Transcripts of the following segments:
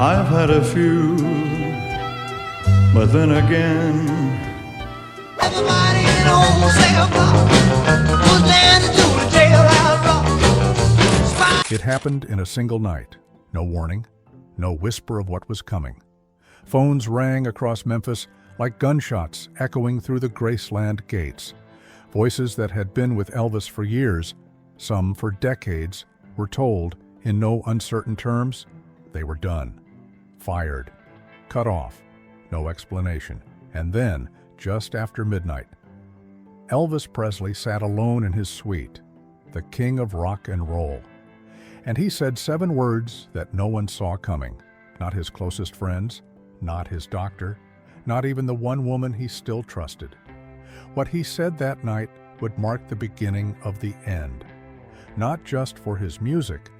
I've had a few, but then again, everybody in the whole second block was dancing to the jailhouse rock. It happened in a single night. No warning, no whisper of what was coming. Phones rang across Memphis like gunshots echoing through the Graceland gates. Voices that had been with Elvis for years, some for decades, were told, in no uncertain terms, they were done. Fired. Cut off. No explanation. And then, just after midnight, Elvis Presley sat alone in his suite, the king of rock and roll. And he said 7 words that no one saw coming. Not his closest friends, not his doctor, not even the one woman he still trusted. What he said that night would mark the beginning of the end. Not just for his music,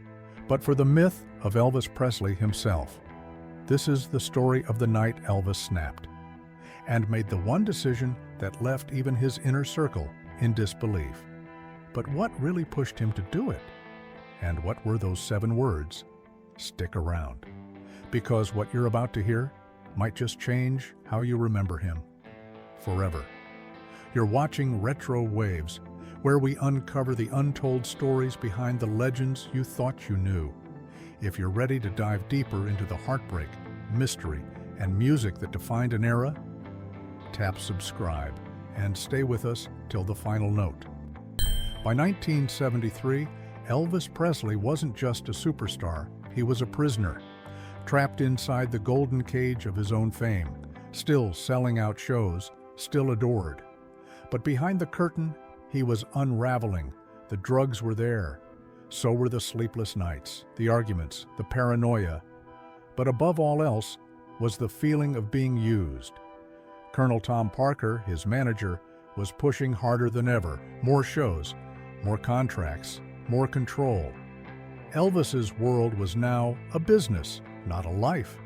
but for the myth of Elvis Presley himself. This is the story of the night Elvis snapped, and made the one decision that left even his inner circle in disbelief. But what really pushed him to do it? And what were those 7 words? Stick around. Because what you're about to hear might just change how you remember him. Forever. You're watching RetroWaves, where we uncover the untold stories behind the legends you thought you knew. If you're ready to dive deeper into the heartbreak, mystery, and music that defined an era, tap subscribe and stay with us till the final note. By 1973, Elvis Presley wasn't just a superstar, he was a prisoner, trapped inside the golden cage of his own fame, still selling out shows, still adored. But behind the curtain, he was unraveling. The drugs were there. So were the sleepless nights, the arguments, the paranoia. But above all else was the feeling of being used. Colonel Tom Parker, his manager, was pushing harder than ever. More shows, more contracts, more control. Elvis's world was now a business, not a life,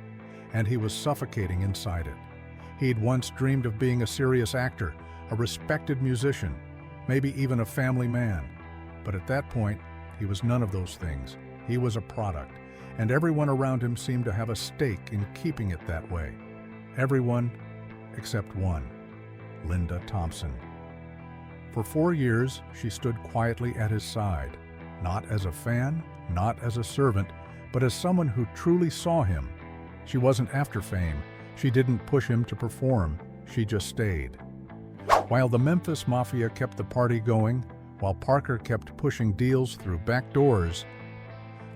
and he was suffocating inside it. He'd once dreamed of being a serious actor, a respected musician, maybe even a family man. But at that point, he was none of those things. He was a product, and everyone around him seemed to have a stake in keeping it that way. Everyone except one, Linda Thompson. For 4 years, she stood quietly at his side, not as a fan, not as a servant, but as someone who truly saw him. She wasn't after fame. She didn't push him to perform. She just stayed. While the Memphis Mafia kept the party going, while Parker kept pushing deals through back doors,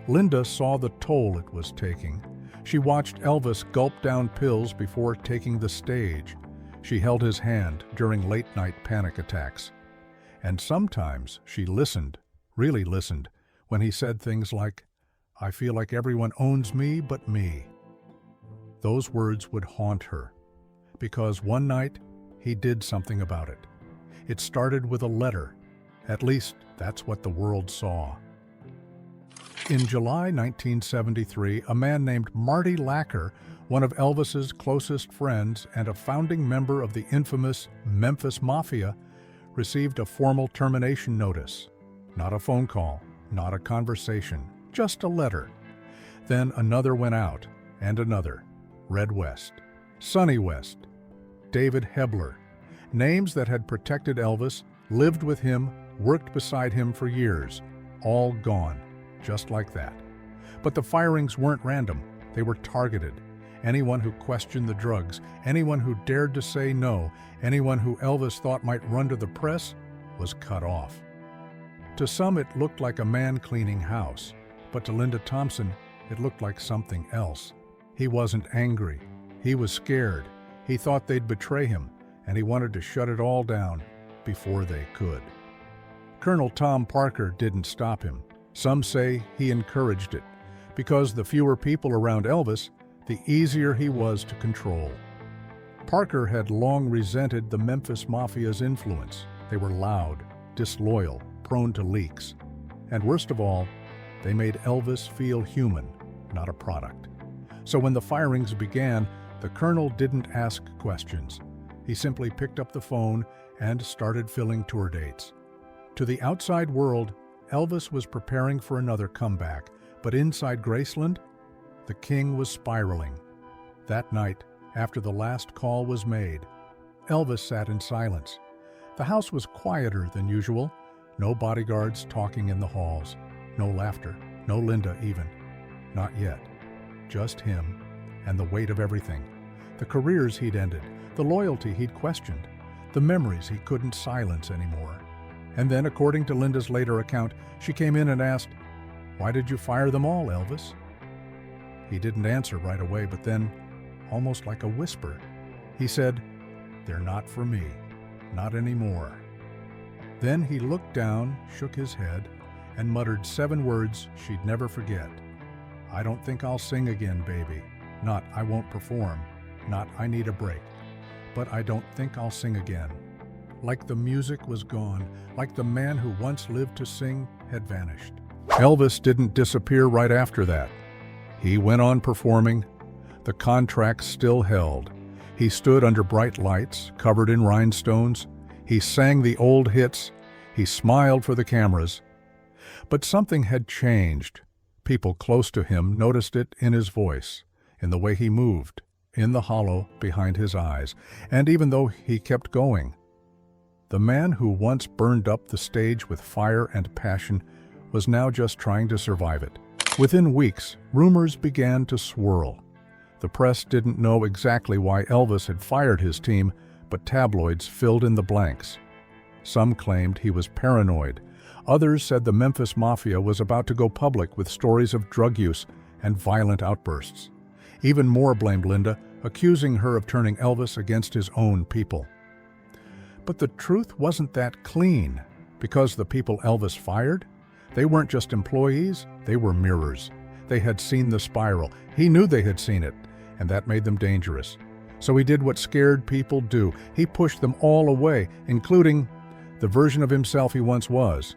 Linda saw the toll it was taking. She watched Elvis gulp down pills before taking the stage. She held his hand during late-night panic attacks. And sometimes she listened, really listened, when he said things like, "I feel like everyone owns me but me." Those words would haunt her, because one night he did something about it. It started with a letter. At least, that's what the world saw. In July 1973, a man named Marty Lacker, one of Elvis's closest friends and a founding member of the infamous Memphis Mafia, received a formal termination notice. Not a phone call, not a conversation, just a letter. Then another went out, and another. Red West, Sonny West, David Hebler. Names that had protected Elvis, lived with him, worked beside him for years, all gone, just like that. But the firings weren't random, they were targeted. Anyone who questioned the drugs, anyone who dared to say no, anyone who Elvis thought might run to the press, was cut off. To some it looked like a man cleaning house, but to Linda Thompson it looked like something else. He wasn't angry, he was scared. He thought they'd betray him, and he wanted to shut it all down before they could. Colonel Tom Parker didn't stop him. Some say he encouraged it, because the fewer people around Elvis, the easier he was to control. Parker had long resented the Memphis Mafia's influence. They were loud, disloyal, prone to leaks. And worst of all, they made Elvis feel human, not a product. So when the firings began, the colonel didn't ask questions. He simply picked up the phone and started filling tour dates. To the outside world, Elvis was preparing for another comeback, but inside Graceland, The king was spiraling. That night, after the last call was made, Elvis sat in silence. The house was quieter than usual. No bodyguards talking in the halls. No laughter. No Linda even. Not yet. Just him and the weight of everything. The careers he'd ended. The loyalty he'd questioned. The memories he couldn't silence anymore. And then, according to Linda's later account, she came in and asked, "Why did you fire them all, Elvis?" He didn't answer right away, but then, almost like a whisper, he said, "They're not for me. Not anymore." Then he looked down, shook his head, and muttered 7 words she'd never forget. "I don't think I'll sing again, baby. Not I won't perform. Not I need a break. But I don't think I'll sing again." Like the music was gone, like the man who once lived to sing had vanished. Elvis didn't disappear right after that. He went on performing. The contract still held. He stood under bright lights, covered in rhinestones. He sang the old hits. He smiled for the cameras. But something had changed. People close to him noticed it in his voice, in the way he moved, in the hollow behind his eyes. And even though he kept going, the man who once burned up the stage with fire and passion was now just trying to survive it. Within weeks, rumors began to swirl. The press didn't know exactly why Elvis had fired his team, but tabloids filled in the blanks. Some claimed he was paranoid. Others said the Memphis Mafia was about to go public with stories of drug use and violent outbursts. Even more blamed Linda, accusing her of turning Elvis against his own people. But the truth wasn't that clean, because the people Elvis fired, they weren't just employees, they were mirrors. They had seen the spiral. He knew they had seen it, and that made them dangerous. So he did what scared people do. He pushed them all away, including the version of himself he once was.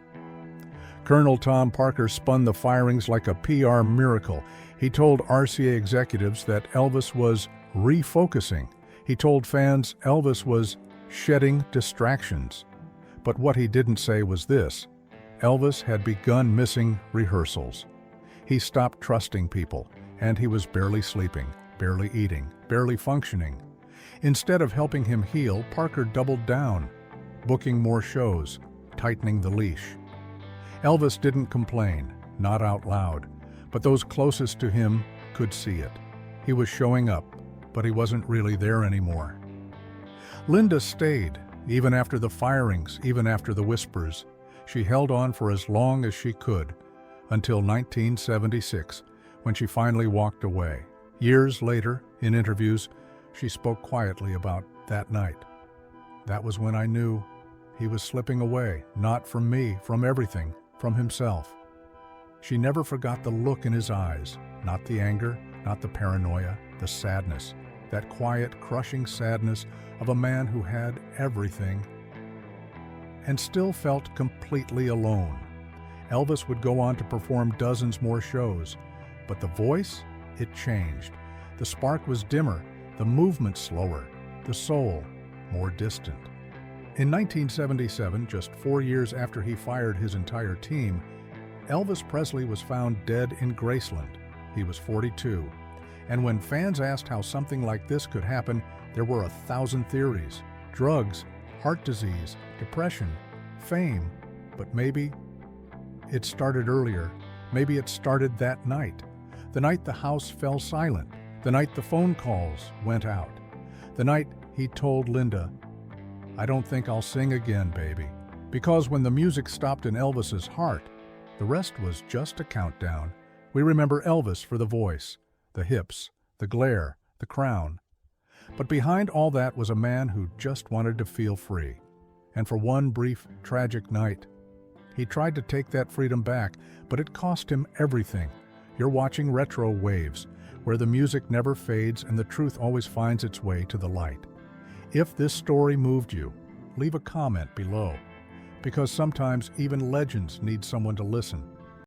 Colonel Tom Parker spun the firings like a PR miracle. He told RCA executives that Elvis was refocusing. He told fans Elvis was shedding distractions. But what he didn't say was this: Elvis had begun missing rehearsals. He stopped trusting people, and he was barely sleeping, barely eating, barely functioning. Instead of helping him heal, Parker doubled down, booking more shows, tightening the leash. Elvis didn't complain, not out loud, but those closest to him could see it. He was showing up, but he wasn't really there anymore. Linda stayed, even after the firings, even after the whispers. She held on for as long as she could, until 1976, when she finally walked away. Years later, in interviews, she spoke quietly about that night. "That was when I knew he was slipping away, not from me, from everything, from himself." She never forgot the look in his eyes, not the anger, not the paranoia, the sadness, that quiet, crushing sadness of a man who had everything and still felt completely alone. Elvis would go on to perform dozens more shows, but the voice, it changed. The spark was dimmer, the movement slower, the soul more distant. In 1977, just 4 years after he fired his entire team, Elvis Presley was found dead in Graceland. He was 42. And when fans asked how something like this could happen, there were 1,000 theories. Drugs, heart disease, depression, fame. But maybe it started earlier. Maybe it started that night. The night the house fell silent. The night the phone calls went out. The night he told Linda, "I don't think I'll sing again, baby." Because when the music stopped in Elvis's heart, the rest was just a countdown. We remember Elvis for the voice, the hips, the glare, the crown. But behind all that was a man who just wanted to feel free. And for one brief, tragic night, he tried to take that freedom back, but it cost him everything. You're watching RetroWaves, where the music never fades and the truth always finds its way to the light. If this story moved you, leave a comment below, because sometimes even legends need someone to listen.